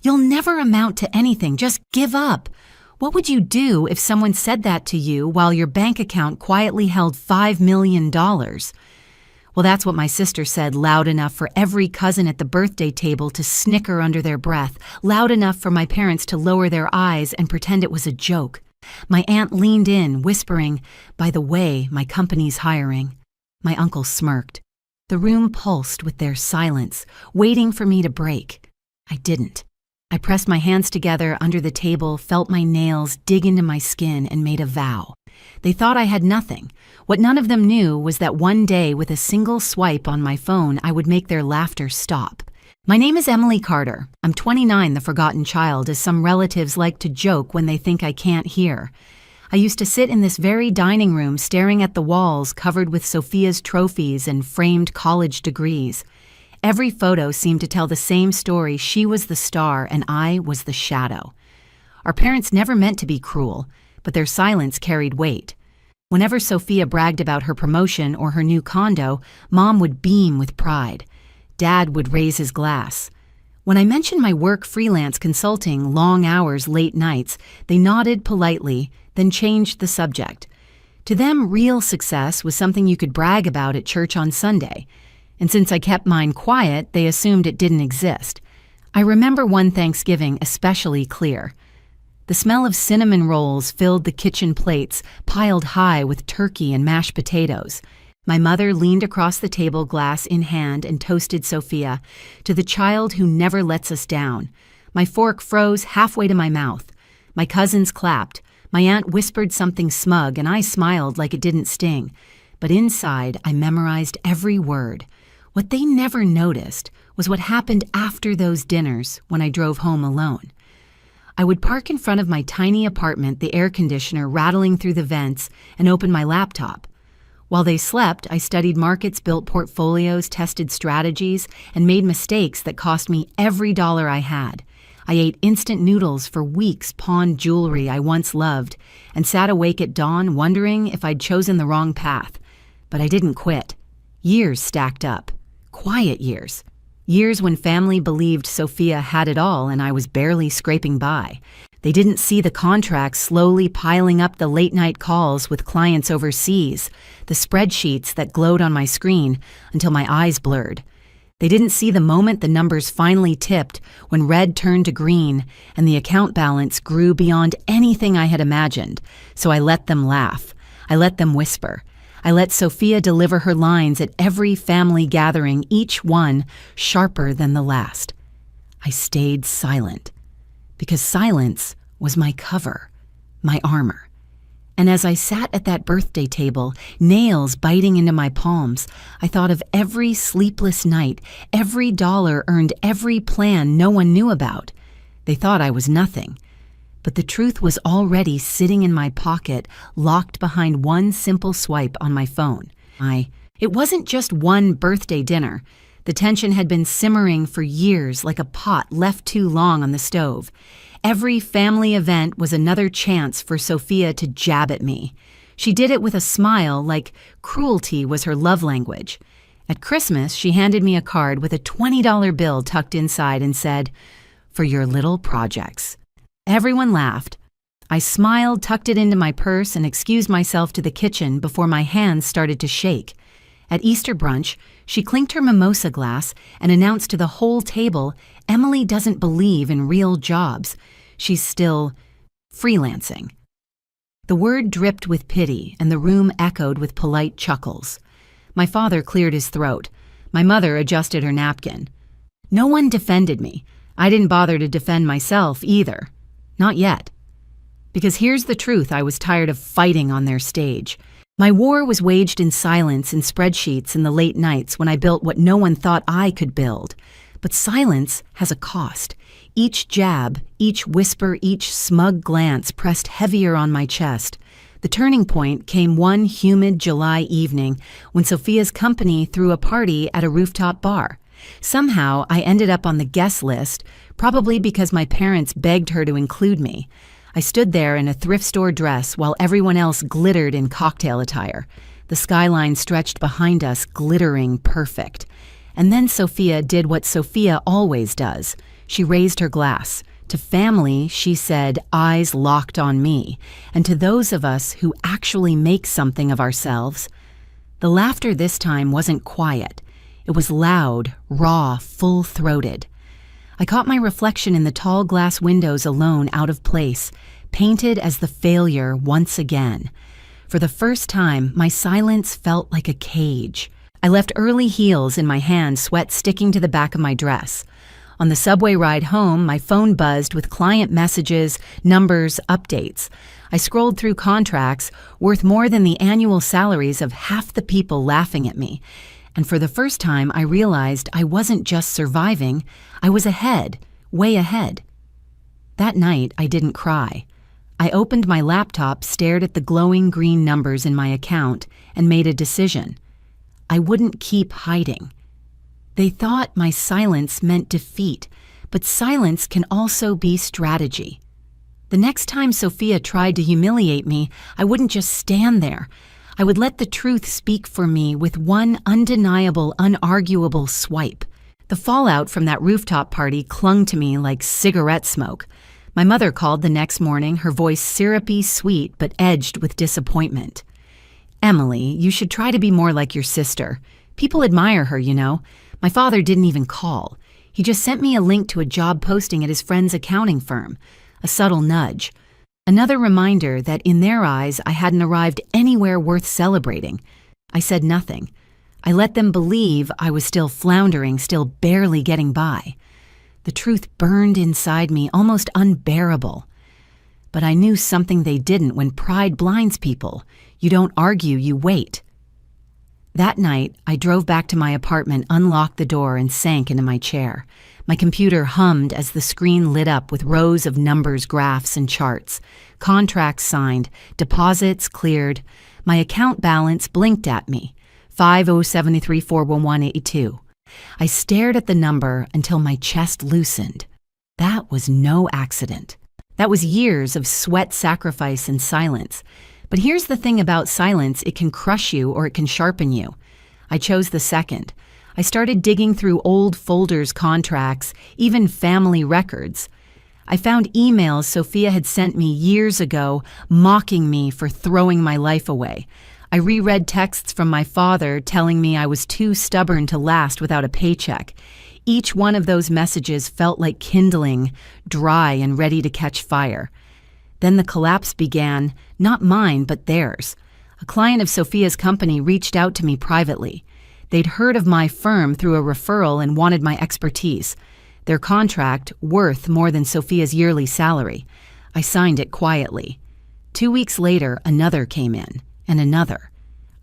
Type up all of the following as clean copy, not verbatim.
You'll never amount to anything, just give up. What would you do if someone said that to you while your bank account quietly held $5 million? Well, that's what my sister said loud enough for every cousin at the birthday table to snicker under their breath, loud enough for my parents to lower their eyes and pretend it was a joke. My aunt leaned in, whispering, "By the way, my company's hiring." My uncle smirked. The room pulsed with their silence, waiting for me to break. I didn't. I pressed my hands together under the table, felt my nails dig into my skin, and made a vow. They thought I had nothing. What none of them knew was that one day, with a single swipe on my phone, I would make their laughter stop. My name is Emily Carter. I'm 29, the forgotten child, as some relatives like to joke when they think I can't hear. I used to sit in this very dining room staring at the walls covered with Sophia's trophies and framed college degrees. Every photo seemed to tell the same story. She was the star and I was the shadow. Our parents never meant to be cruel, but their silence carried weight. Whenever Sophia bragged about her promotion or her new condo, Mom would beam with pride. Dad would raise his glass. When I mentioned my work freelance consulting, long hours, late nights, they nodded politely, then changed the subject. To them, real success was something you could brag about at church on Sunday. And since I kept mine quiet, they assumed it didn't exist. I remember one Thanksgiving especially clear. The smell of cinnamon rolls filled the kitchen plates, piled high with turkey and mashed potatoes. My mother leaned across the table, glass in hand, and toasted Sophia, "To the child who never lets us down." My fork froze halfway to my mouth. My cousins clapped. My aunt whispered something smug, and I smiled like it didn't sting. But inside, I memorized every word. What they never noticed was what happened after those dinners when I drove home alone. I would park in front of my tiny apartment, the air conditioner rattling through the vents, and open my laptop. While they slept, I studied markets, built portfolios, tested strategies, and made mistakes that cost me every dollar I had. I ate instant noodles for weeks, pawned jewelry I once loved, and sat awake at dawn wondering if I'd chosen the wrong path. But I didn't quit. Years stacked up. Quiet years. Years when family believed Sophia had it all and I was barely scraping by. They didn't see the contracts slowly piling up, the late-night calls with clients overseas, the spreadsheets that glowed on my screen until my eyes blurred. They didn't see the moment the numbers finally tipped, when red turned to green and the account balance grew beyond anything I had imagined. So I let them laugh. I let them whisper. I let Sophia deliver her lines at every family gathering, each one sharper than the last. I stayed silent, because silence was my cover, my armor. And as I sat at that birthday table, nails biting into my palms, I thought of every sleepless night, every dollar earned, every plan no one knew about. They thought I was nothing. But the truth was already sitting in my pocket, locked behind one simple swipe on my phone. It wasn't just one birthday dinner. The tension had been simmering for years like a pot left too long on the stove. Every family event was another chance for Sophia to jab at me. She did it with a smile, like cruelty was her love language. At Christmas, she handed me a card with a $20 bill tucked inside and said, "For your little projects." Everyone laughed. I smiled, tucked it into my purse, and excused myself to the kitchen before my hands started to shake. At Easter brunch, she clinked her mimosa glass and announced to the whole table, "Emily doesn't believe in real jobs. She's still freelancing." The word dripped with pity, and the room echoed with polite chuckles. My father cleared his throat. My mother adjusted her napkin. No one defended me. I didn't bother to defend myself either. Not yet. Because here's the truth: I was tired of fighting on their stage. My war was waged in silence, in spreadsheets, in the late nights when I built what no one thought I could build. But silence has a cost. Each jab, each whisper, each smug glance pressed heavier on my chest. The turning point came one humid July evening when Sophia's company threw a party at a rooftop bar. Somehow, I ended up on the guest list, probably because my parents begged her to include me. I stood there in a thrift store dress while everyone else glittered in cocktail attire. The skyline stretched behind us, glittering perfect. And then Sophia did what Sophia always does. She raised her glass. To family, she said, eyes locked on me, and to those of us who actually make something of ourselves. The laughter this time wasn't quiet. It was loud, raw, full-throated. I caught my reflection in the tall glass windows alone out of place, painted as the failure once again. For the first time, my silence felt like a cage. I left early heels in my hand, sweat sticking to the back of my dress. On the subway ride home, my phone buzzed with client messages, numbers, updates. I scrolled through contracts worth more than the annual salaries of half the people laughing at me. And for the first time, I realized I wasn't just surviving, I was ahead, way ahead. That night, I didn't cry. I opened my laptop, stared at the glowing green numbers in my account, and made a decision. I wouldn't keep hiding. They thought my silence meant defeat, but silence can also be strategy. The next time Sophia tried to humiliate me, I wouldn't just stand there. I would let the truth speak for me with one undeniable, unarguable swipe. The fallout from that rooftop party clung to me like cigarette smoke. My mother called the next morning, her voice syrupy, sweet, but edged with disappointment. "Emily, you should try to be more like your sister. People admire her, you know. My father didn't even call. He just sent me a link to a job posting at his friend's accounting firm. A subtle nudge. Another reminder that in their eyes I hadn't arrived anywhere worth celebrating. I said nothing. I let them believe I was still floundering, still barely getting by. The truth burned inside me, almost unbearable. But I knew something they didn't when pride blinds people. You don't argue, you wait. That night, I drove back to my apartment, unlocked the door, and sank into my chair. My computer hummed as the screen lit up with rows of numbers, graphs, and charts. Contracts signed, deposits cleared. My account balance blinked at me, 5073411882. I stared at the number until my chest loosened. That was no accident. That was years of sweat, sacrifice, and silence. But here's the thing about silence, it can crush you or it can sharpen you. I chose the second. I started digging through old folders, contracts, even family records. I found emails Sophia had sent me years ago, mocking me for throwing my life away. I reread texts from my father telling me I was too stubborn to last without a paycheck. Each one of those messages felt like kindling, dry and ready to catch fire. Then the collapse began, not mine, but theirs. A client of Sophia's company reached out to me privately. They'd heard of my firm through a referral and wanted my expertise. Their contract, worth more than Sophia's yearly salary. I signed it quietly. 2 weeks later, another came in, and another.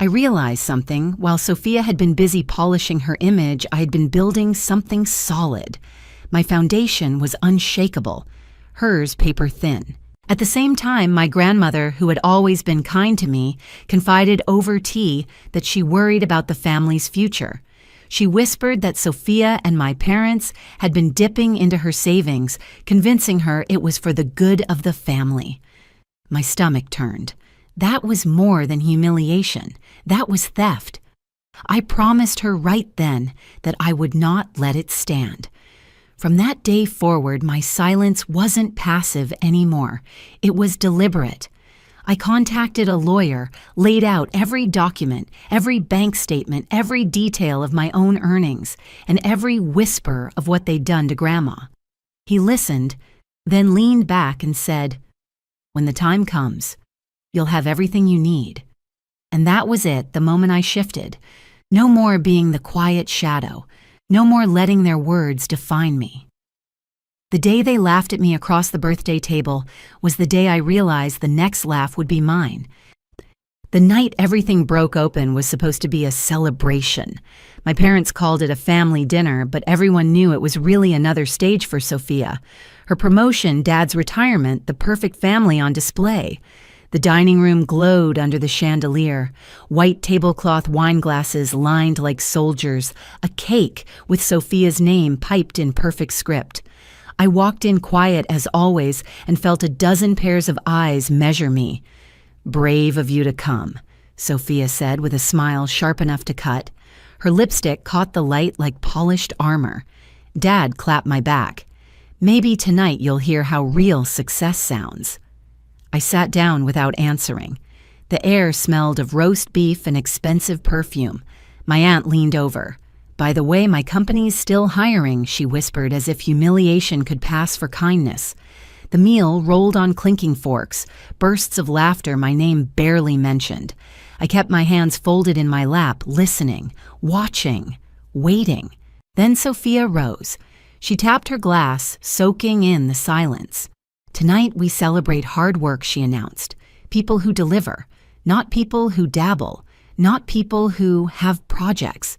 I realized something. While Sophia had been busy polishing her image, I had been building something solid. My foundation was unshakable, hers paper thin. At the same time, my grandmother, who had always been kind to me, confided over tea that she worried about the family's future. She whispered that Sophia and my parents had been dipping into her savings, convincing her it was for the good of the family. My stomach turned. That was more than humiliation. That was theft. I promised her right then that I would not let it stand. From that day forward, my silence wasn't passive anymore. It was deliberate. I contacted a lawyer, laid out every document, every bank statement, every detail of my own earnings, and every whisper of what they'd done to Grandma. He listened, then leaned back and said, "When the time comes, you'll have everything you need." And that was it, the moment I shifted. No more being the quiet shadow. No more letting their words define me. The day they laughed at me across the birthday table was the day I realized the next laugh would be mine. The night everything broke open was supposed to be a celebration. My parents called it a family dinner, but everyone knew it was really another stage for Sophia. Her promotion, Dad's retirement, the perfect family on display. The dining room glowed under the chandelier, white tablecloth wine glasses lined like soldiers, a cake with Sophia's name piped in perfect script. I walked in quiet as always and felt a dozen pairs of eyes measure me. "Brave of you to come," Sophia said with a smile sharp enough to cut. Her lipstick caught the light like polished armor. Dad clapped my back. Maybe tonight you'll hear how real success sounds." I sat down without answering. The air smelled of roast beef and expensive perfume. My aunt leaned over. "By the way, my company's still hiring," she whispered as if humiliation could pass for kindness. The meal rolled on clinking forks, bursts of laughter my name barely mentioned. I kept my hands folded in my lap, listening, watching, waiting. Then Sophia rose. She tapped her glass, soaking in the silence. "Tonight we celebrate hard work," she announced. "People who deliver, not people who dabble, not people who have projects."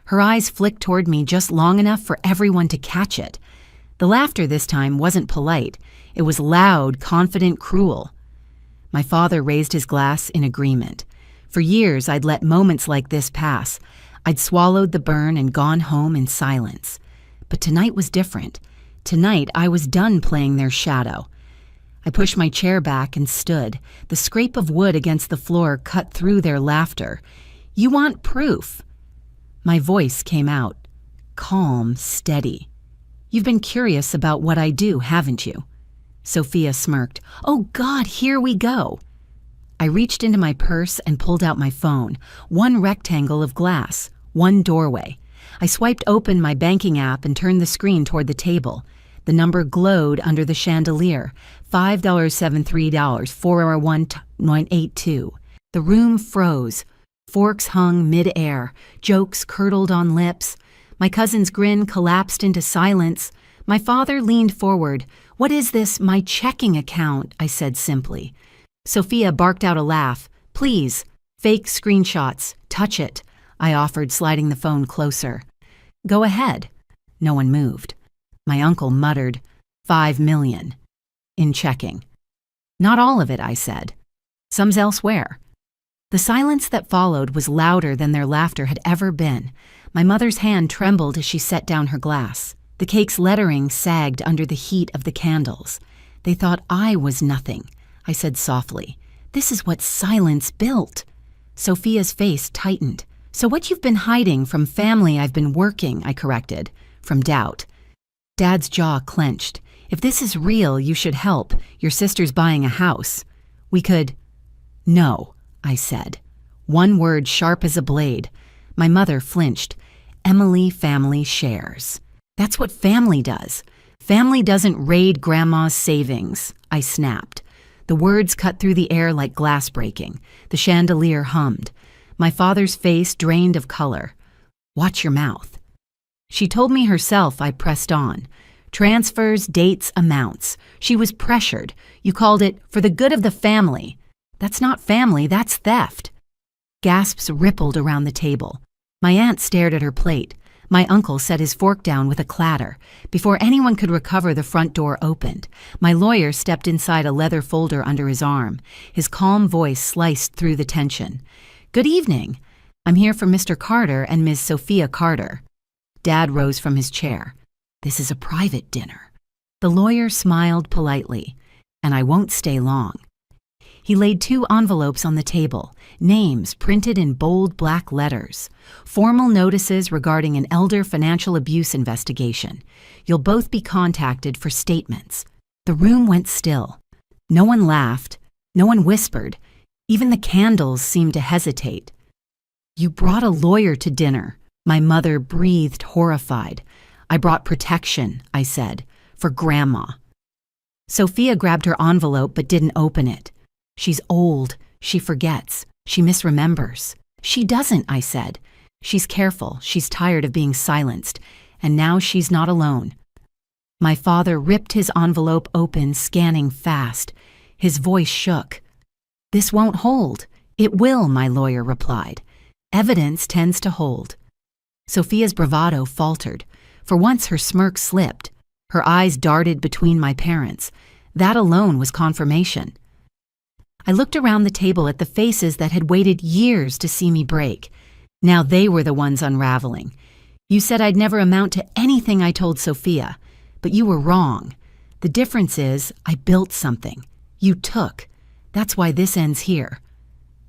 Her eyes flicked toward me just long enough for everyone to catch it. The laughter this time wasn't polite. It was loud, confident, cruel. My father raised his glass in agreement. For years, I'd let moments like this pass. I'd swallowed the burn and gone home in silence. But tonight was different. Tonight, I was done playing their shadow. I pushed my chair back and stood. The scrape of wood against the floor cut through their laughter. "You want proof?" My voice came out, calm, steady. "You've been curious about what I do, haven't you?" Sophia smirked. "Oh God, here we go." I reached into my purse and pulled out my phone. One rectangle of glass, one doorway. I swiped open my banking app and turned the screen toward the table. The number glowed under the chandelier. $5.73, 401-982. The room froze. Forks hung mid-air. Jokes curdled on lips. My cousin's grin collapsed into silence. My father leaned forward. "What is this, my checking account?" I said simply. Sophia barked out a laugh. "Please, fake screenshots. Touch it," I offered, sliding the phone closer. "Go ahead." No one moved. My uncle muttered, $5 million. In checking. "Not all of it," I said. "Some's elsewhere." The silence that followed was louder than their laughter had ever been. My mother's hand trembled as she set down her glass. The cake's lettering sagged under the heat of the candles. "They thought I was nothing," I said softly. "This is what silence built." Sophia's face tightened. "So what you've been hiding from family I've been working," I corrected, from doubt. Dad's jaw clenched. "If this is real, you should help. Your sister's buying a house. We could—" "No," I said. One word sharp as a blade. My mother flinched. "Emily family shares. That's what family does. Family doesn't raid grandma's savings," I snapped. The words cut through the air like glass breaking. The chandelier hummed. My father's face drained of color. "Watch your mouth." She told me herself. I pressed on. "Transfers, dates, amounts. She was pressured. You called it for the good of the family." "That's not family, that's theft." Gasps rippled around the table. My aunt stared at her plate. My uncle set his fork down with a clatter. Before anyone could recover, the front door opened. My lawyer stepped inside, a leather folder under his arm. His calm voice sliced through the tension. "Good evening. I'm here for Mr. Carter and Ms. Sophia Carter." Dad rose from his chair. "This is a private dinner." The lawyer smiled politely. "And I won't stay long." He laid 2 envelopes on the table, names printed in bold black letters. "Formal notices regarding an elder financial abuse investigation. You'll both be contacted for statements." The room went still. No one laughed. No one whispered. Even the candles seemed to hesitate. "You brought a lawyer to dinner," my mother breathed, horrified. "I brought protection," I said, "for Grandma." Sophia grabbed her envelope but didn't open it. "She's old. She forgets. She misremembers." "She doesn't," I said. "She's careful. She's tired of being silenced. And now she's not alone." My father ripped his envelope open, scanning fast. His voice shook. "This won't hold." "It will," my lawyer replied. "Evidence tends to hold." Sophia's bravado faltered. For once her smirk slipped. Her eyes darted between my parents. That alone was confirmation. I looked around the table at the faces that had waited years to see me break. Now they were the ones unraveling. "You said I'd never amount to anything," I told Sophia. "But you were wrong. The difference is I built something. You took. That's why this ends here."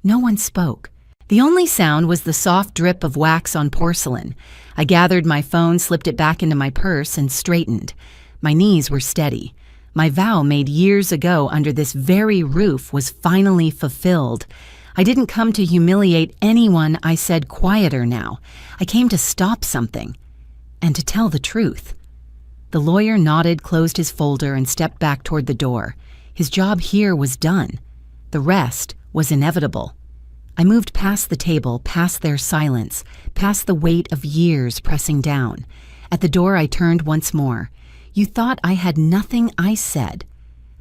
No one spoke. The only sound was the soft drip of wax on porcelain. I gathered my phone, slipped it back into my purse, and straightened. My knees were steady. My vow made years ago under this very roof was finally fulfilled. I didn't come to humiliate anyone, I said quieter now. I came to stop something. And to tell the truth. The lawyer nodded, closed his folder, and stepped back toward the door. His job here was done. The rest was inevitable. I moved past the table, past their silence, past the weight of years pressing down. At the door I turned once more. You thought I had nothing, I said.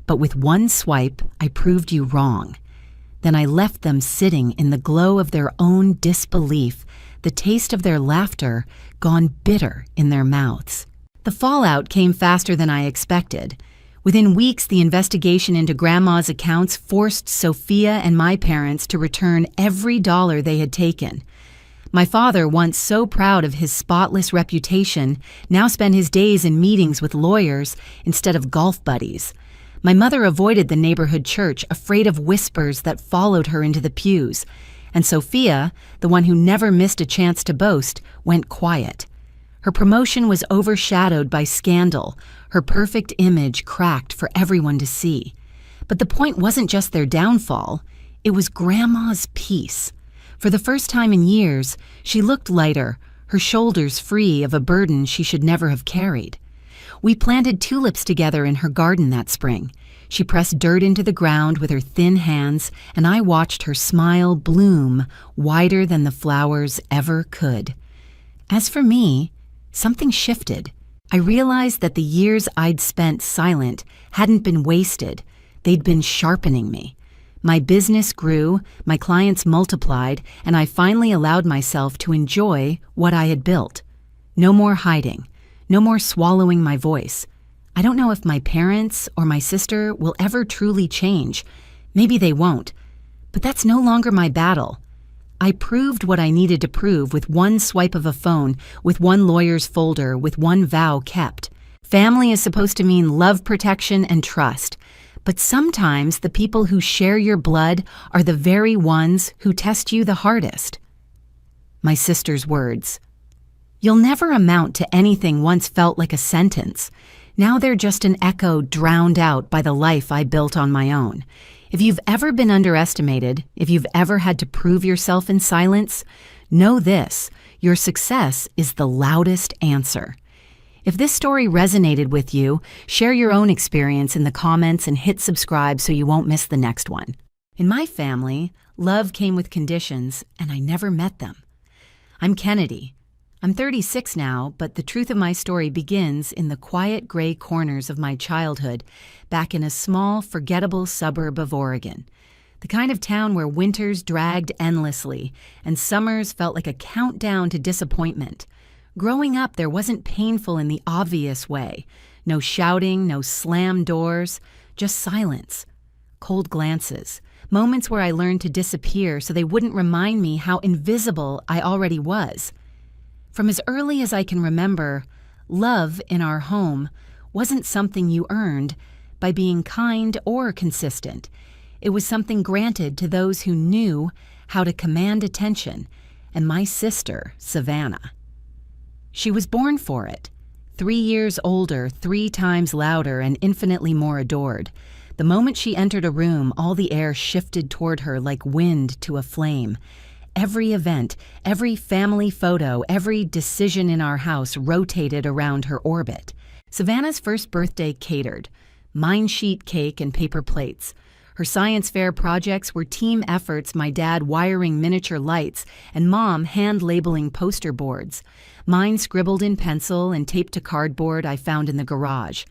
But with one swipe, I proved you wrong. Then I left them sitting in the glow of their own disbelief, the taste of their laughter gone bitter in their mouths. The fallout came faster than I expected. Within weeks, the investigation into Grandma's accounts forced Sophia and my parents to return every dollar they had taken. My father, once so proud of his spotless reputation, now spent his days in meetings with lawyers instead of golf buddies. My mother avoided the neighborhood church, afraid of whispers that followed her into the pews. And Sophia, the one who never missed a chance to boast, went quiet. Her promotion was overshadowed by scandal, her perfect image cracked for everyone to see. But the point wasn't just their downfall, it was Grandma's peace. For the first time in years, she looked lighter, her shoulders free of a burden she should never have carried. We planted tulips together in her garden that spring. She pressed dirt into the ground with her thin hands, and I watched her smile bloom wider than the flowers ever could. As for me, something shifted. I realized that the years I'd spent silent hadn't been wasted. They'd been sharpening me. My business grew, my clients multiplied, and I finally allowed myself to enjoy what I had built. No more hiding, no more swallowing my voice. I don't know if my parents or my sister will ever truly change. Maybe they won't. But that's no longer my battle. I proved what I needed to prove with one swipe of a phone, with one lawyer's folder, with one vow kept. Family is supposed to mean love, protection, and trust. But sometimes the people who share your blood are the very ones who test you the hardest. My sister's words. You'll never amount to anything once felt like a sentence. Now they're just an echo drowned out by the life I built on my own. If you've ever been underestimated, if you've ever had to prove yourself in silence, know this, your success is the loudest answer. If this story resonated with you, share your own experience in the comments and hit subscribe so you won't miss the next one. In my family, love came with conditions, and I never met them. I'm Kennedy. I'm 36 now, but the truth of my story begins in the quiet gray corners of my childhood, back in a small, forgettable suburb of Oregon. The kind of town where winters dragged endlessly and summers felt like a countdown to disappointment. Growing up, there wasn't painful in the obvious way. No shouting, no slammed doors, just silence. Cold glances, moments where I learned to disappear so they wouldn't remind me how invisible I already was. From as early as I can remember, love in our home wasn't something you earned by being kind or consistent. It was something granted to those who knew how to command attention, and my sister, Savannah. She was born for it. 3 years older, 3 times louder, and infinitely more adored. The moment she entered a room, all the air shifted toward her like wind to a flame. Every event, every family photo, every decision in our house rotated around her orbit. Savannah's first birthday catered. Mine sheet cake and paper plates. Her science fair projects were team efforts, my dad wiring miniature lights and Mom hand-labeling poster boards. Mine scribbled in pencil and taped to cardboard I found in the garage.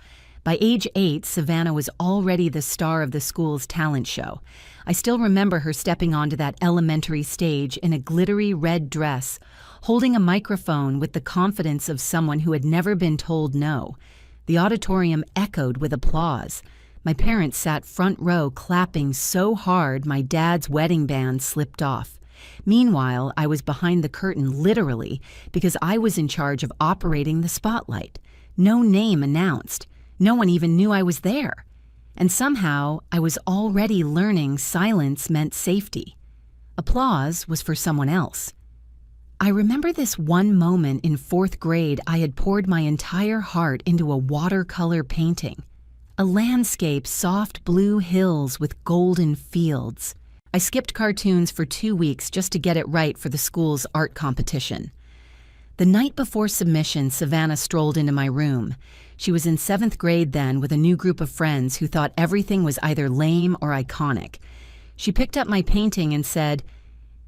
By age 8, Savannah was already the star of the school's talent show. I still remember her stepping onto that elementary stage in a glittery red dress, holding a microphone with the confidence of someone who had never been told no. The auditorium echoed with applause. My parents sat front row clapping so hard my dad's wedding band slipped off. Meanwhile, I was behind the curtain literally because I was in charge of operating the spotlight. No name announced. No one even knew I was there. And somehow, I was already learning silence meant safety. Applause was for someone else. I remember this one moment in 4th grade. I had poured my entire heart into a watercolor painting. A landscape, soft blue hills with golden fields. I skipped cartoons for 2 weeks just to get it right for the school's art competition. The night before submission, Savannah strolled into my room. She was in 7th grade then with a new group of friends who thought everything was either lame or iconic. She picked up my painting and said,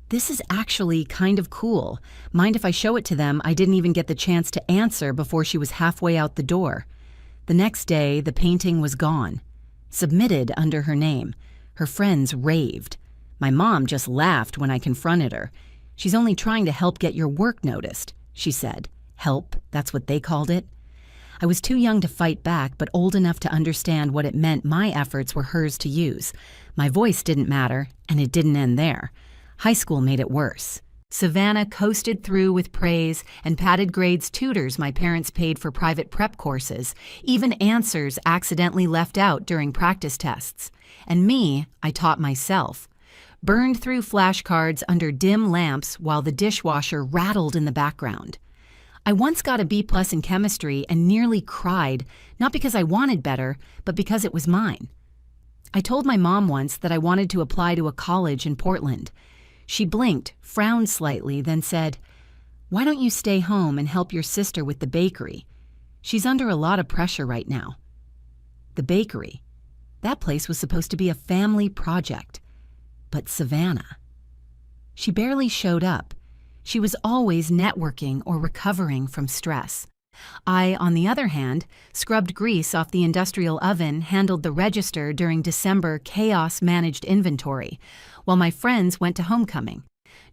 "This is actually kind of cool. Mind if I show it to them?" I didn't even get the chance to answer before she was halfway out the door. The next day, the painting was gone. Submitted under her name. Her friends raved. My mom just laughed when I confronted her. "She's only trying to help get your work noticed," she said. Help, that's what they called it. I was too young to fight back, but old enough to understand what it meant my efforts were hers to use. My voice didn't matter, and it didn't end there. High school made it worse. Savannah coasted through with praise and padded grades tutors my parents paid for private prep courses, even answers accidentally left out during practice tests. And me, I taught myself. Burned through flashcards under dim lamps while the dishwasher rattled in the background. I once got a B+ in chemistry and nearly cried, not because I wanted better, but because it was mine. I told my mom once that I wanted to apply to a college in Portland. She blinked, frowned slightly, then said, "Why don't you stay home and help your sister with the bakery? She's under a lot of pressure right now." The bakery. That place was supposed to be a family project. But Savannah. She barely showed up. She was always networking or recovering from stress. I, on the other hand, scrubbed grease off the industrial oven, handled the register during December chaos-managed inventory, while my friends went to homecoming.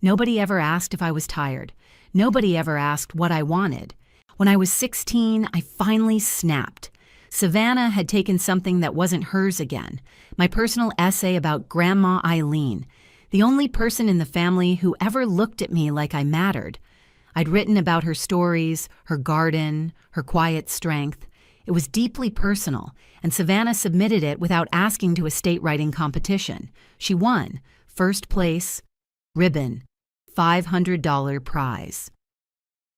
Nobody ever asked if I was tired. Nobody ever asked what I wanted. When I was 16, I finally snapped. Savannah had taken something that wasn't hers again, my personal essay about Grandma Eileen, the only person in the family who ever looked at me like I mattered. I'd written about her stories, her garden, her quiet strength. It was deeply personal, and Savannah submitted it without asking to a state writing competition. She won, first place, ribbon, $500 prize.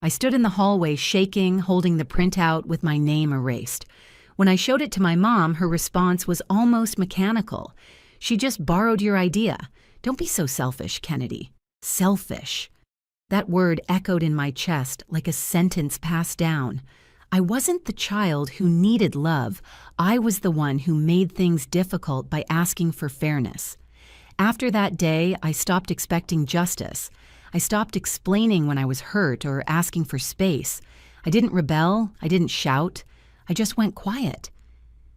I stood in the hallway shaking, holding the printout with my name erased. When I showed it to my mom, her response was almost mechanical. "She just borrowed your idea. Don't be so selfish, Kennedy." Selfish. That word echoed in my chest like a sentence passed down. I wasn't the child who needed love. I was the one who made things difficult by asking for fairness. After that day, I stopped expecting justice. I stopped explaining when I was hurt or asking for space. I didn't rebel. I didn't shout. I just went quiet.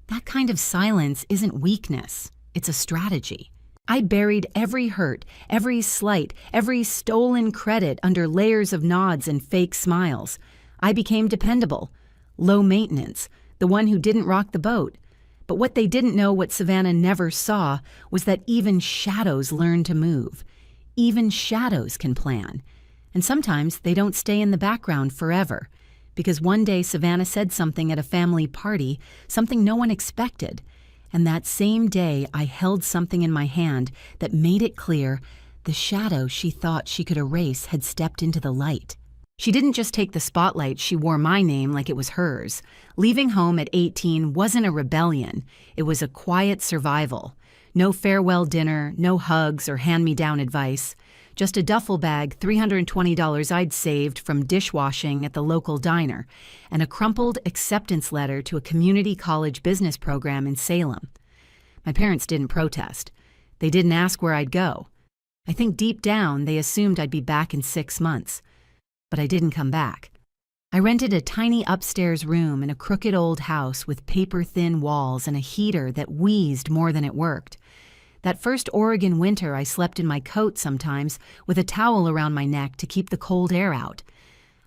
That kind of silence isn't weakness. It's a strategy. I buried every hurt, every slight, every stolen credit under layers of nods and fake smiles. I became dependable, low maintenance, the one who didn't rock the boat. But what they didn't know, what Savannah never saw, was that even shadows learn to move. Even shadows can plan. And sometimes they don't stay in the background forever. Because one day Savannah said something at a family party, something no one expected. And that same day, I held something in my hand that made it clear the shadow she thought she could erase had stepped into the light. She didn't just take the spotlight, she wore my name like it was hers. Leaving home at 18 wasn't a rebellion. It was a quiet survival. No farewell dinner, no hugs or hand-me-down advice. Just a duffel bag, $320 I'd saved from dishwashing at the local diner, and a crumpled acceptance letter to a community college business program in Salem. My parents didn't protest. They didn't ask where I'd go. I think deep down they assumed I'd be back in 6 months. But I didn't come back. I rented a tiny upstairs room in a crooked old house with paper-thin walls and a heater that wheezed more than it worked. That first Oregon winter, I slept in my coat sometimes with a towel around my neck to keep the cold air out.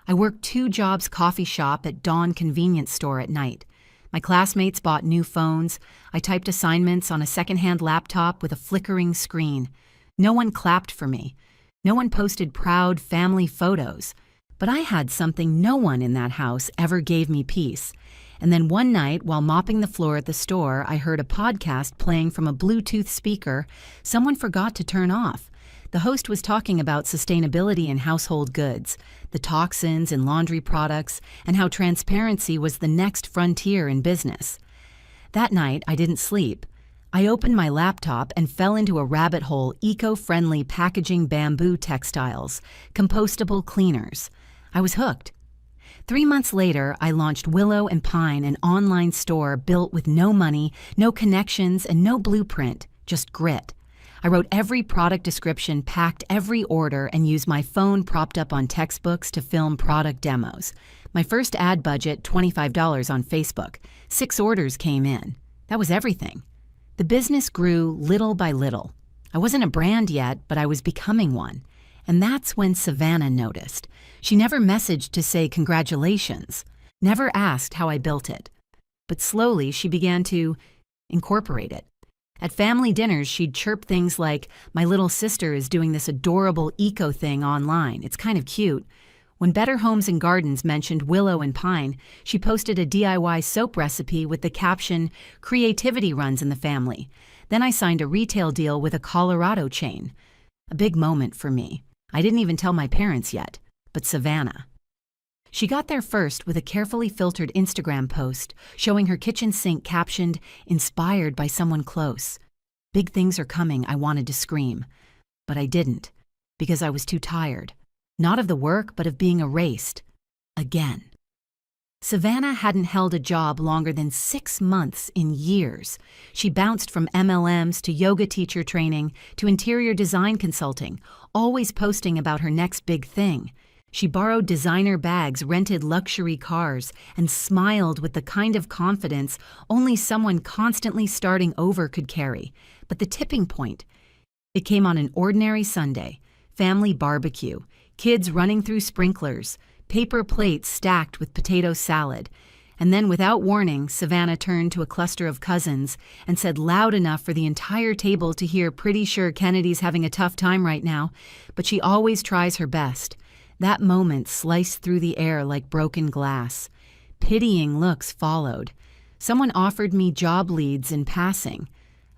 I worked 2 jobs coffee shop at Dawn convenience store at night. My classmates bought new phones. I typed assignments on a secondhand laptop with a flickering screen. No one clapped for me. No one posted proud family photos. But I had something no one in that house ever gave me peace. And then one night, while mopping the floor at the store, I heard a podcast playing from a Bluetooth speaker someone forgot to turn off. The host was talking about sustainability in household goods, the toxins in laundry products, and how transparency was the next frontier in business. That night, I didn't sleep. I opened my laptop and fell into a rabbit hole: eco-friendly packaging, bamboo textiles, compostable cleaners. I was hooked. 3 months later, I launched Willow and Pine, an online store built with no money, no connections, and no blueprint, just grit. I wrote every product description, packed every order, and used my phone propped up on textbooks to film product demos. My first ad budget, $25 on Facebook. 6 orders came in. That was everything. The business grew little by little. I wasn't a brand yet, but I was becoming one. And that's when Savannah noticed. She never messaged to say congratulations, never asked how I built it. But slowly she began to incorporate it. At family dinners, she'd chirp things like, "My little sister is doing this adorable eco thing online. It's kind of cute." When Better Homes and Gardens mentioned Willow and Pine, she posted a DIY soap recipe with the caption, "Creativity runs in the family." Then I signed a retail deal with a Colorado chain. A big moment for me. I didn't even tell my parents yet, but Savannah. She got there first with a carefully filtered Instagram post showing her kitchen sink captioned, "Inspired by someone close." Big things are coming, I wanted to scream. But I didn't, because I was too tired. Not of the work, but of being erased. Again. Savannah hadn't held a job longer than 6 months in years. She bounced from MLMs to yoga teacher training to interior design consulting, always posting about her next big thing. She borrowed designer bags, rented luxury cars, and smiled with the kind of confidence only someone constantly starting over could carry. But the tipping point, it came on an ordinary Sunday. Family barbecue, kids running through sprinklers, paper plates stacked with potato salad. And then, without warning, Savannah turned to a cluster of cousins and said loud enough for the entire table to hear, "Pretty sure Kennedy's having a tough time right now, but she always tries her best." That moment sliced through the air like broken glass. Pitying looks followed. Someone offered me job leads in passing.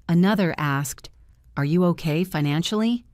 Another asked, "Are you okay financially?"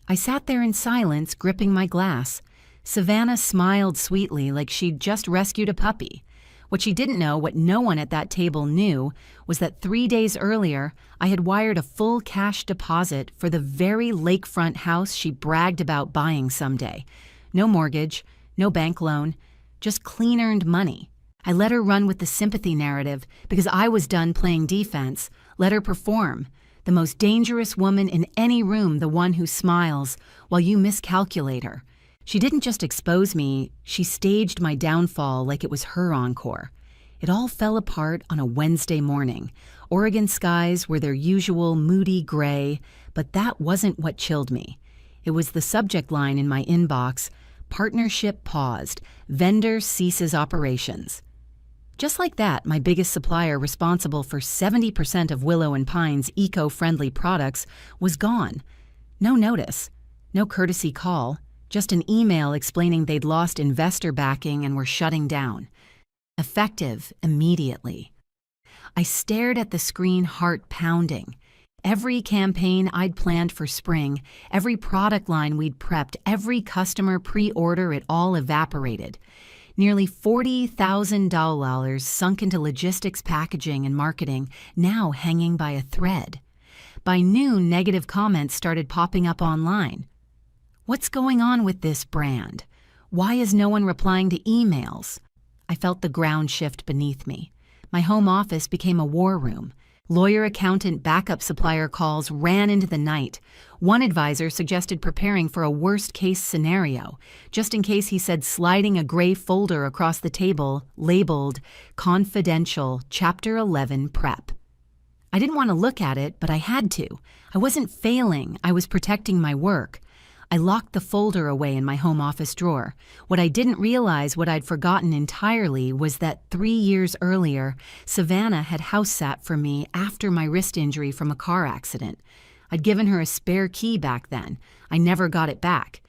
I sat there in silence, gripping my glass. Savannah smiled sweetly like she'd just rescued a puppy. What she didn't know, what no one at that table knew, was that 3 days earlier, I had wired a full cash deposit for the very lakefront house she bragged about buying someday. No mortgage, no bank loan, just clean-earned money. I let her run with the sympathy narrative because I was done playing defense. Let her perform. The most dangerous woman in any room, the one who smiles while you miscalculate her. She didn't just expose me, she staged my downfall like it was her encore. It all fell apart on a Wednesday morning. Oregon skies were their usual moody gray, but that wasn't what chilled me. It was the subject line in my inbox: "Partnership paused. Vendor ceases operations." Just like that, my biggest supplier, responsible for 70% of Willow and Pine's eco-friendly products, was gone. No notice, no courtesy call, just an email explaining they'd lost investor backing and were shutting down. Effective immediately. I stared at the screen, heart pounding. Every campaign I'd planned for spring, every product line we'd prepped, every customer pre-order, it all evaporated. Nearly $40,000 sunk into logistics, packaging, and marketing, now hanging by a thread. By noon, negative comments started popping up online. What's going on with this brand? Why is no one replying to emails? I felt the ground shift beneath me. My home office became a war room. Lawyer, accountant, backup supplier calls ran into the night. One advisor suggested preparing for a worst-case scenario, just in case he said sliding a gray folder across the table labeled "Confidential Chapter 11 Prep." I didn't want to look at it, but I had to. I wasn't failing, I was protecting my work. I locked the folder away in my home office drawer. What I didn't realize, what I'd forgotten entirely, was that 3 years earlier, Savannah had house sat for me after my wrist injury from a car accident. I'd given her a spare key back then. I never got it back,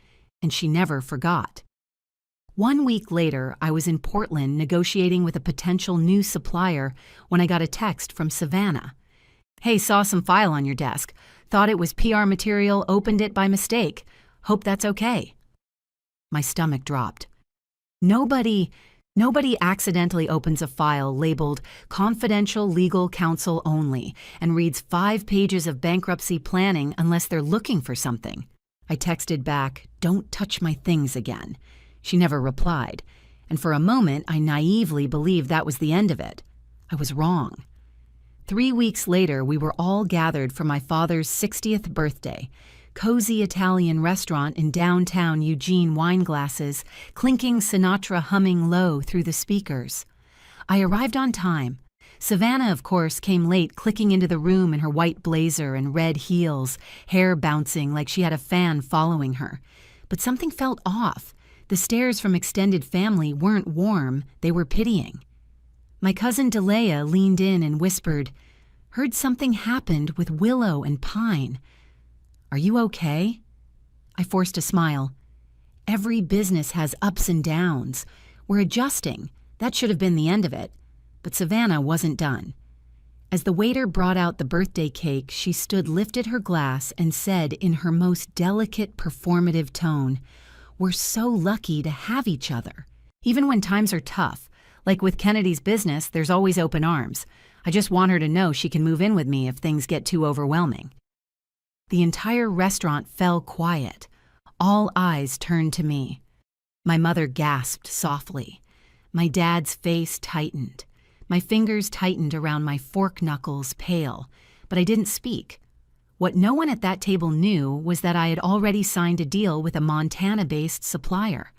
and she never forgot. 1 week later, I was in Portland negotiating with a potential new supplier when I got a text from Savannah. "Hey, saw some file on your desk. Thought it was PR material, opened it by mistake. Hope that's okay. My stomach dropped. Nobody accidentally opens a file labeled Confidential Legal Counsel Only and reads 5 pages of bankruptcy planning unless they're looking for something. I texted back, "Don't touch my things again." She never replied, and for a moment I naively believed that was the end of it. I was wrong. 3 weeks later, we were all gathered for my father's 60th birthday. Cozy Italian restaurant in downtown Eugene, wine glasses, clinking Sinatra humming low through the speakers. I arrived on time. Savannah, of course, came late, clicking into the room in her white blazer and red heels, hair bouncing like she had a fan following her. But something felt off. The stares from extended family weren't warm, they were pitying. My cousin Delia leaned in and whispered, "Heard something happened with Willow and Pine. Are you okay?" I forced a smile. Every business has ups and downs. We're adjusting. That should have been the end of it. But Savannah wasn't done. As the waiter brought out the birthday cake, she lifted her glass and said in her most delicate performative tone, "We're so lucky to have each other. Even when times are tough, like with Kennedy's business, there's always open arms. I just want her to know she can move in with me if things get too overwhelming." The entire restaurant fell quiet. All eyes turned to me. My mother gasped softly. My dad's face tightened. My fingers tightened around my fork knuckles, pale, but I didn't speak. What no one at that table knew was that I had already signed a deal with a Montana-based supplier.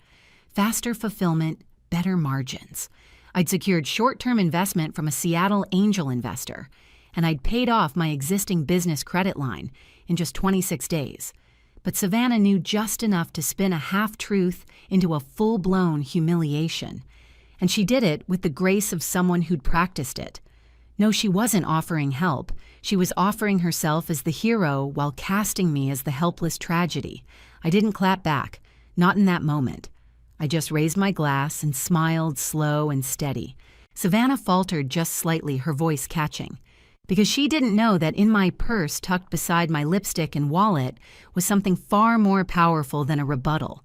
Faster fulfillment, better margins. I'd secured short-term investment from a Seattle angel investor, and I'd paid off my existing business credit line in just 26 days. But Savannah knew just enough to spin a half-truth into a full-blown humiliation. And she did it with the grace of someone who'd practiced it. No, she wasn't offering help. She was offering herself as the hero while casting me as the helpless tragedy. I didn't clap back, not in that moment. I just raised my glass and smiled slow and steady. Savannah faltered just slightly, her voice catching. Because she didn't know that in my purse tucked beside my lipstick and wallet was something far more powerful than a rebuttal.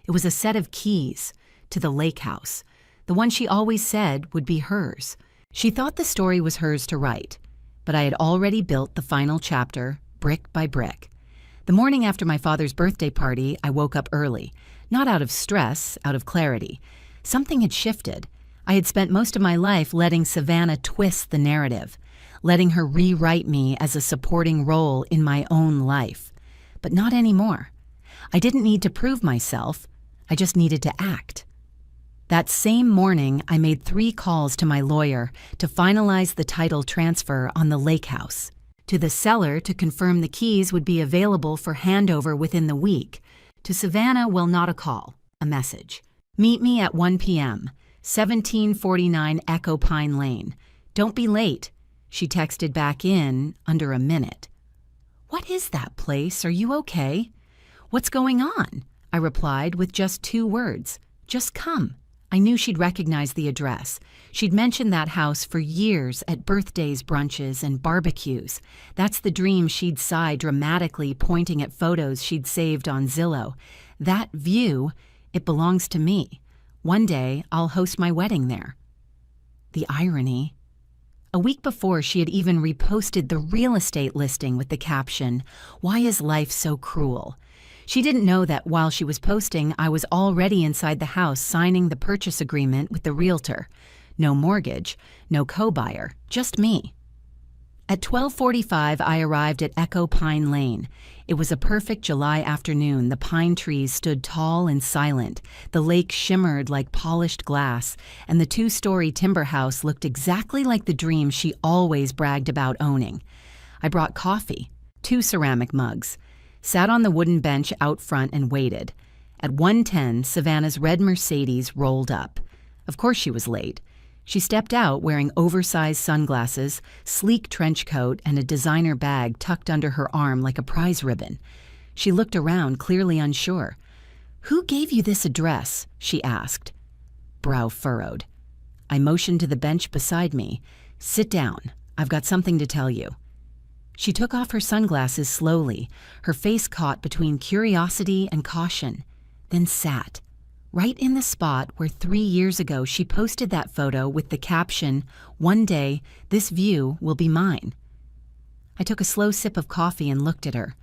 It was a set of keys to the lake house, the one she always said would be hers. She thought the story was hers to write, but I had already built the final chapter, brick by brick. The morning after my father's birthday party, I woke up early, not out of stress, out of clarity. Something had shifted. I had spent most of my life letting Savannah twist the narrative, letting her rewrite me as a supporting role in my own life. But not anymore. I didn't need to prove myself. I just needed to act. That same morning, I made 3 calls to my lawyer to finalize the title transfer on the lake house. To the seller to confirm the keys would be available for handover within the week. To Savannah, well, not a call, a message. "Meet me at 1 p.m., 1749 Echo Pine Lane. Don't be late." She texted back in under a minute. "What is that place? Are you okay?" "What's going on?" I replied with just 2 words. "Just come." I knew she'd recognize the address. She'd mentioned that house for years at birthdays, brunches, and barbecues. That's the dream she'd sigh dramatically, pointing at photos she'd saved on Zillow. That view, it belongs to me. One day, I'll host my wedding there. The irony. A week before, she had even reposted the real estate listing with the caption, "Why is life so cruel?" She didn't know that while she was posting, I was already inside the house signing the purchase agreement with the realtor. No mortgage, no co-buyer, just me. At 12:45, I arrived at Echo Pine Lane. It was a perfect July afternoon. The pine trees stood tall and silent. The lake shimmered like polished glass, and the 2-story timber house looked exactly like the dream she always bragged about owning. I brought coffee, 2 ceramic mugs, sat on the wooden bench out front and waited. At 1:10, Savannah's red Mercedes rolled up. Of course she was late. She stepped out wearing oversized sunglasses, sleek trench coat, and a designer bag tucked under her arm like a prize ribbon. She looked around, clearly unsure. "Who gave you this address?" she asked. Brow furrowed. I motioned to the bench beside me. "Sit down. I've got something to tell you." She took off her sunglasses slowly, her face caught between curiosity and caution, then sat, right in the spot where 3 years ago she posted that photo with the caption, "One day, this view will be mine." I took a slow sip of coffee and looked at her.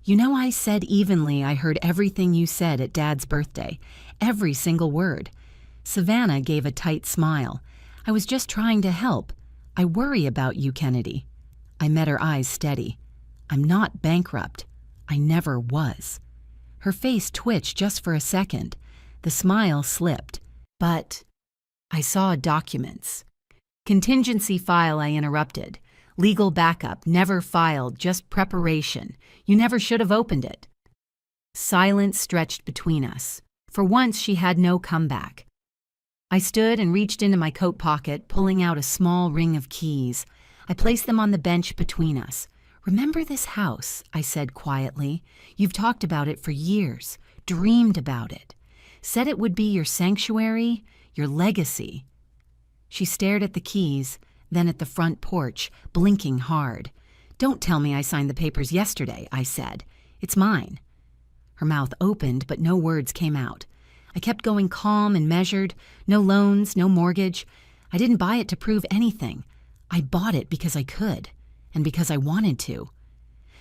"You know, I said evenly I heard everything you said at Dad's birthday, every single word." Savannah gave a tight smile. "I was just trying to help. I worry about you, Kennedy." I met her eyes steady. "I'm not bankrupt. I never was." Her face twitched just for a second. The smile slipped. "But—" I saw documents. "Contingency file," I interrupted. "Legal backup, never filed, just preparation. You never should have opened it." Silence stretched between us. For once, she had no comeback. I stood and reached into my coat pocket, pulling out a small ring of keys. I placed them on the bench between us. "Remember this house," I said quietly. "You've talked about it for years, dreamed about it. Said it would be your sanctuary, your legacy." She stared at the keys, then at the front porch, blinking hard. "Don't tell me I signed the papers yesterday," I said. "It's mine." Her mouth opened, but no words came out. I kept going calm and measured. No loans, no mortgage. I didn't buy it to prove anything. I bought it because I could, and because I wanted to.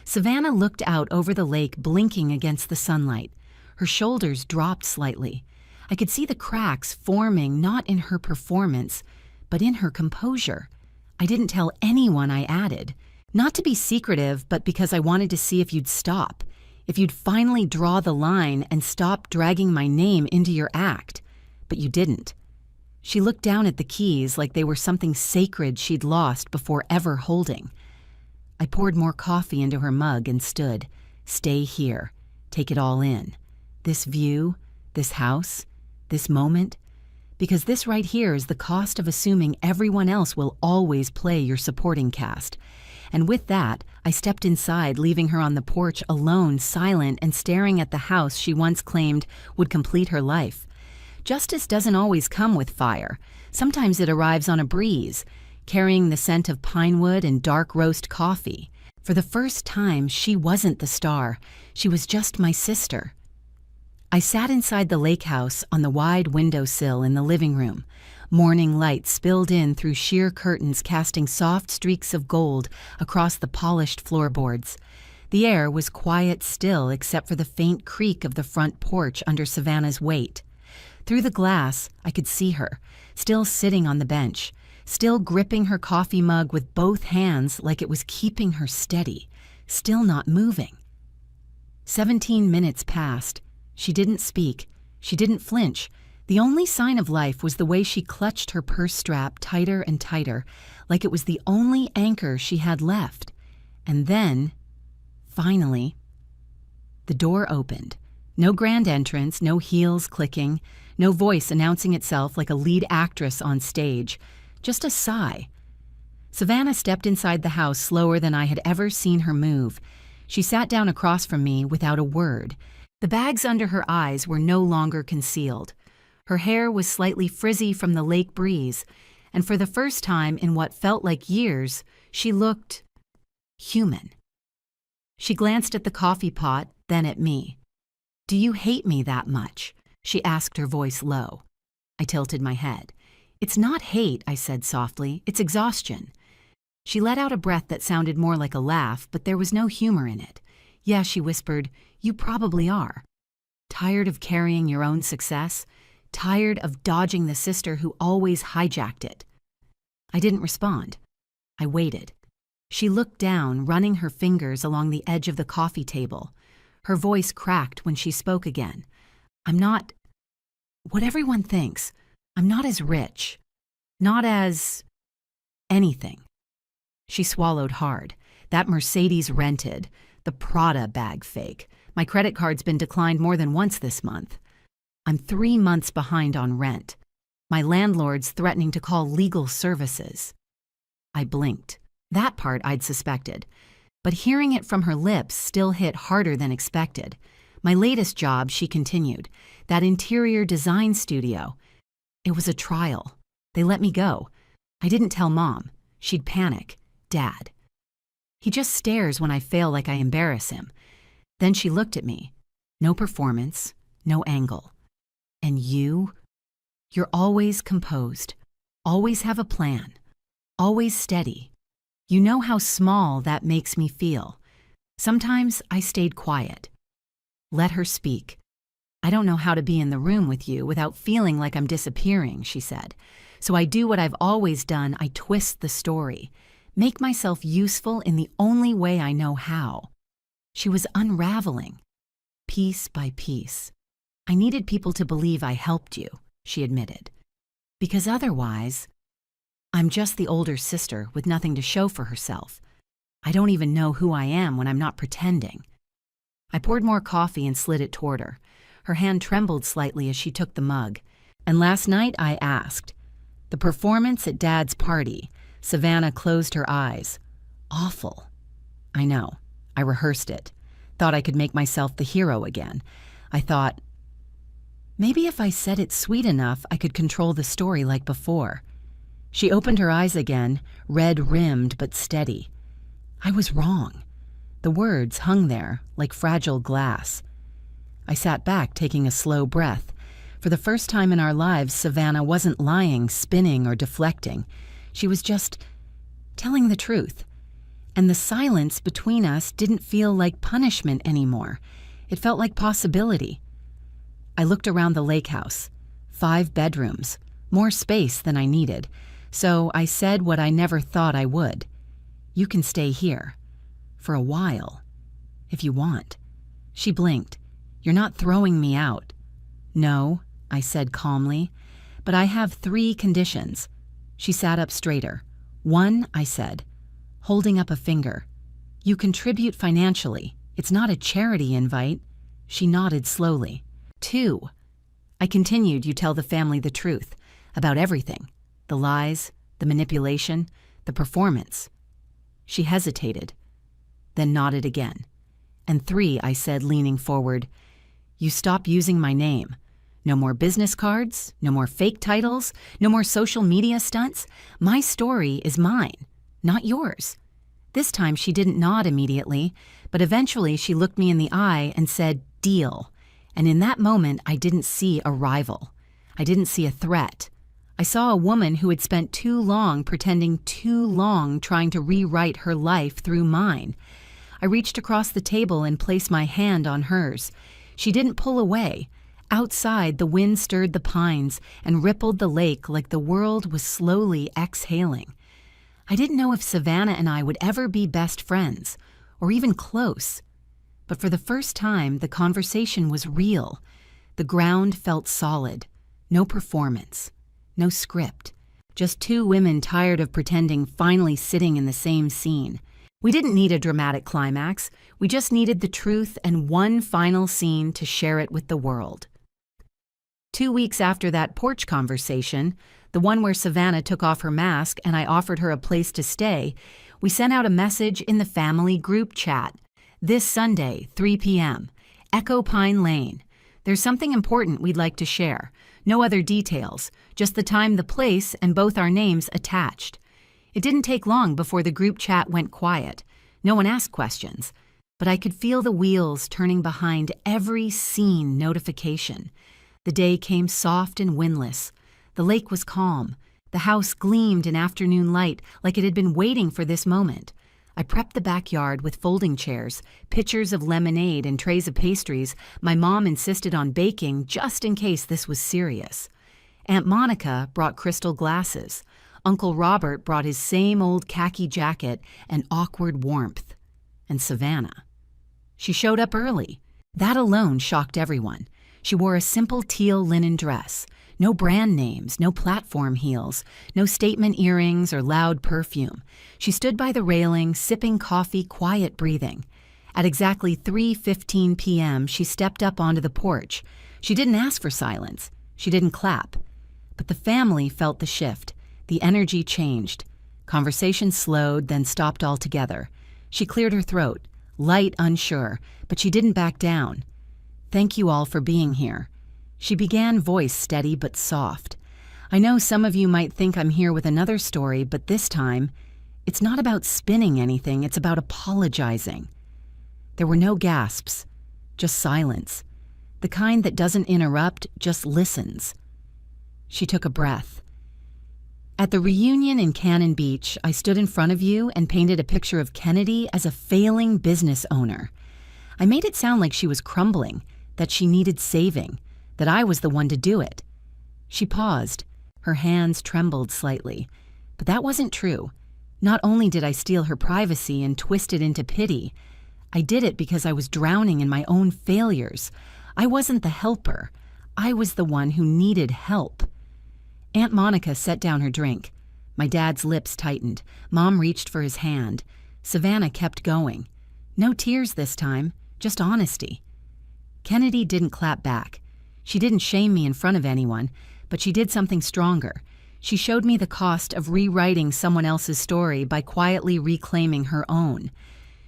Savannah looked out over the lake, blinking against the sunlight. Her shoulders dropped slightly. I could see the cracks forming not in her performance, but in her composure. I didn't tell anyone, I added. Not to be secretive, but because I wanted to see if you'd stop. If you'd finally draw the line and stop dragging my name into your act. But you didn't. She looked down at the keys like they were something sacred she'd lost before ever holding. I poured more coffee into her mug and stood. "Stay here. Take it all in. This view, this house, this moment. Because this right here is the cost of assuming everyone else will always play your supporting cast." And with that, I stepped inside, leaving her on the porch alone, silent, and staring at the house she once claimed would complete her life. Justice doesn't always come with fire. Sometimes it arrives on a breeze, carrying the scent of pine wood and dark roast coffee. For the first time, she wasn't the star. She was just my sister. I sat inside the lake house on the wide windowsill in the living room. Morning light spilled in through sheer curtains, casting soft streaks of gold across the polished floorboards. The air was quiet still except for the faint creak of the front porch under Savannah's weight. Through the glass, I could see her, still sitting on the bench, still gripping her coffee mug with both hands like it was keeping her steady, still not moving. 17 minutes passed. She didn't speak. She didn't flinch. The only sign of life was the way she clutched her purse strap tighter and tighter, like it was the only anchor she had left. And then, finally, the door opened. No grand entrance, no heels clicking, no voice announcing itself like a lead actress on stage, just a sigh. Savannah stepped inside the house slower than I had ever seen her move. She sat down across from me without a word. The bags under her eyes were no longer concealed. Her hair was slightly frizzy from the lake breeze, and for the first time in what felt like years, she looked human. She glanced at the coffee pot, then at me. "Do you hate me that much?" she asked, her voice low. I tilted my head. "It's not hate," I said softly. "It's exhaustion." She let out a breath that sounded more like a laugh, but there was no humor in it. "Yeah," she whispered, "you probably are. Tired of carrying your own success? Tired of dodging the sister who always hijacked it?" I didn't respond. I waited. She looked down, running her fingers along the edge of the coffee table. Her voice cracked when she spoke again. "I'm not what everyone thinks. I'm not as rich. Not as anything." She swallowed hard. "That Mercedes rented. The Prada bag fake. My credit card's been declined more than once this month. I'm 3 months behind on rent. My landlord's threatening to call legal services." I blinked. That part I'd suspected. But hearing it from her lips still hit harder than expected. "My latest job," she continued, "that interior design studio. It was a trial. They let me go. I didn't tell Mom. She'd panic. Dad." He just stares when I fail like I embarrass him. Then she looked at me. No performance, no angle. And you're always composed, always have a plan, always steady. You know how small that makes me feel. Sometimes I stayed quiet. Let her speak. I don't know how to be in the room with you without feeling like I'm disappearing, she said. So I do what I've always done, I twist the story. Make myself useful in the only way I know how. She was unraveling, piece by piece. I needed people to believe I helped you, she admitted. Because otherwise, I'm just the older sister with nothing to show for herself. I don't even know who I am when I'm not pretending. I poured more coffee and slid it toward her. Her hand trembled slightly as she took the mug. And last night I asked. The performance at Dad's party, Savannah closed her eyes. Awful. I know. I rehearsed it. Thought I could make myself the hero again. I thought, maybe if I said it sweet enough, I could control the story like before. She opened her eyes again, red-rimmed but steady. I was wrong. The words hung there like fragile glass. I sat back, taking a slow breath. For the first time in our lives, Savannah wasn't lying, spinning, or deflecting. She was just telling the truth. And the silence between us didn't feel like punishment anymore. It felt like possibility. I looked around the lake house. 5 bedrooms, more space than I needed. So I said what I never thought I would. You can stay here. For a while. If you want. She blinked. You're not throwing me out. No, I said calmly. But I have 3 conditions. She sat up straighter. 1, I said, holding up a finger. You contribute financially. It's not a charity invite. She nodded slowly. 2, I continued, you tell the family the truth. About everything. The lies, the manipulation, the performance. She hesitated, then nodded again. And 3, I said, leaning forward, you stop using my name. No more business cards, no more fake titles, no more social media stunts. My story is mine, not yours. This time she didn't nod immediately, but eventually she looked me in the eye and said, deal. And in that moment, I didn't see a rival. I didn't see a threat. I saw a woman who had spent too long pretending too long trying to rewrite her life through mine. I reached across the table and placed my hand on hers. She didn't pull away. Outside, the wind stirred the pines and rippled the lake like the world was slowly exhaling. I didn't know if Savannah and I would ever be best friends, or even close. But for the first time, the conversation was real. The ground felt solid. No performance. No script. Just 2 women tired of pretending, finally sitting in the same scene. We didn't need a dramatic climax. We just needed the truth and one final scene to share it with the world. 2 weeks after that porch conversation, the one where Savannah took off her mask and I offered her a place to stay, we sent out a message in the family group chat. This Sunday, 3 p.m., Echo Pine Lane. There's something important we'd like to share. No other details, just the time, the place, and both our names attached. It didn't take long before the group chat went quiet. No one asked questions, but I could feel the wheels turning behind every scene notification. The day came soft and windless. The lake was calm. The house gleamed in afternoon light like it had been waiting for this moment. I prepped the backyard with folding chairs, pitchers of lemonade and trays of pastries my mom insisted on baking just in case this was serious. Aunt Monica brought crystal glasses. Uncle Robert brought his same old khaki jacket and awkward warmth. And Savannah. She showed up early. That alone shocked everyone. She wore a simple teal linen dress. No brand names, no platform heels, no statement earrings or loud perfume. She stood by the railing, sipping coffee, quiet breathing. At exactly 3:15 p.m., she stepped up onto the porch. She didn't ask for silence. She didn't clap. But the family felt the shift. The energy changed. Conversation slowed, then stopped altogether. She cleared her throat, light, unsure, but she didn't back down. Thank you all for being here. She began, voice steady but soft. I know some of you might think I'm here with another story, but this time, It's not about spinning anything, it's about apologizing. There were no gasps, just silence. The kind that doesn't interrupt, just listens. She took a breath. At the reunion in Cannon Beach, I stood in front of you and painted a picture of Kennedy as a failing business owner. I made it sound like she was crumbling, that she needed saving, that I was the one to do it. She paused. Her hands trembled slightly. But that wasn't true. Not only did I steal her privacy and twist it into pity, I did it because I was drowning in my own failures. I wasn't the helper. I was the one who needed help. Aunt Monica set down her drink. My dad's lips tightened. Mom reached for his hand. Savannah kept going. No tears this time, just honesty. Kennedy didn't clap back. She didn't shame me in front of anyone, but she did something stronger. She showed me the cost of rewriting someone else's story by quietly reclaiming her own.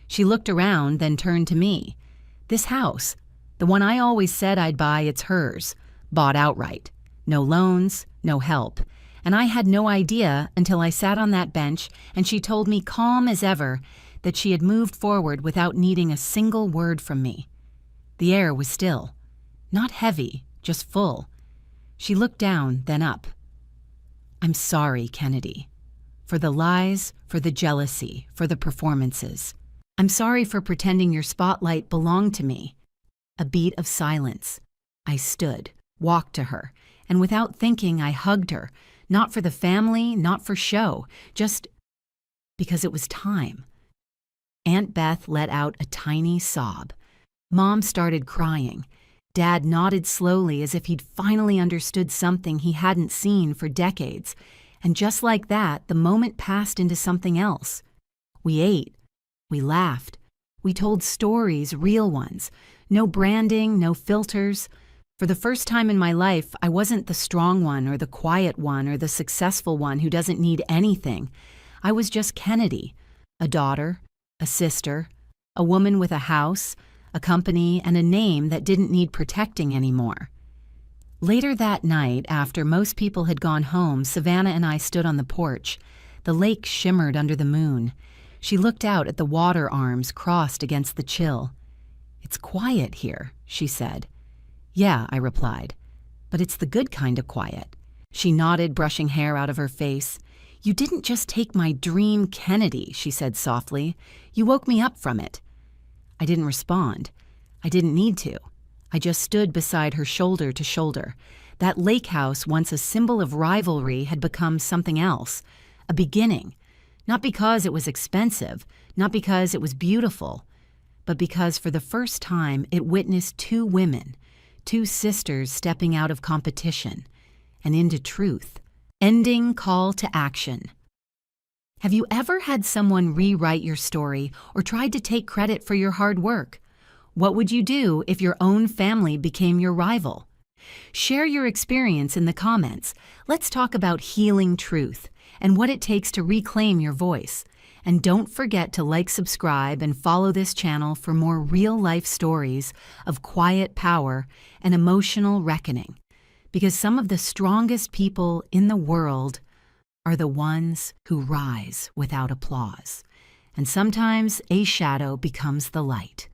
She looked around, then turned to me. This house, the one I always said I'd buy, it's hers, bought outright. No loans, no help. And I had no idea until I sat on that bench and she told me calm as ever that she had moved forward without needing a single word from me. The air was still. Not heavy, just full. She looked down, then up. I'm sorry, Kennedy. For the lies, for the jealousy, for the performances. I'm sorry for pretending your spotlight belonged to me. A beat of silence. I stood, walked to her, and without thinking, I hugged her. Not for the family, not for show, just because it was time. Aunt Beth let out a tiny sob. Mom started crying. Dad nodded slowly as if he'd finally understood something he hadn't seen for decades. And just like that, the moment passed into something else. We ate. We laughed. We told stories, real ones. No branding, no filters. For the first time in my life, I wasn't the strong one or the quiet one or the successful one who doesn't need anything. I was just Kennedy, a daughter, a sister, a woman with a house, a company, and a name that didn't need protecting anymore. Later that night, after most people had gone home, Savannah and I stood on the porch. The lake shimmered under the moon. She looked out at the water arms crossed against the chill. It's quiet here, she said. Yeah, I replied. But it's the good kind of quiet. She nodded, brushing hair out of her face. You didn't just take my dream, Kennedy, she said softly. You woke me up from it. I didn't respond. I didn't need to. I just stood beside her shoulder to shoulder. That lake house, once a symbol of rivalry, had become something else, a beginning. Not because it was expensive, not because it was beautiful, but because for the first time it witnessed two women, two sisters stepping out of competition and into truth. Ending call to action. Have you ever had someone rewrite your story or tried to take credit for your hard work? What would you do if your own family became your rival? Share your experience in the comments. Let's talk about healing truth and what it takes to reclaim your voice. And don't forget to like, subscribe, and follow this channel for more real-life stories of quiet power and emotional reckoning. Because some of the strongest people in the world are the ones who rise without applause. And sometimes a shadow becomes the light.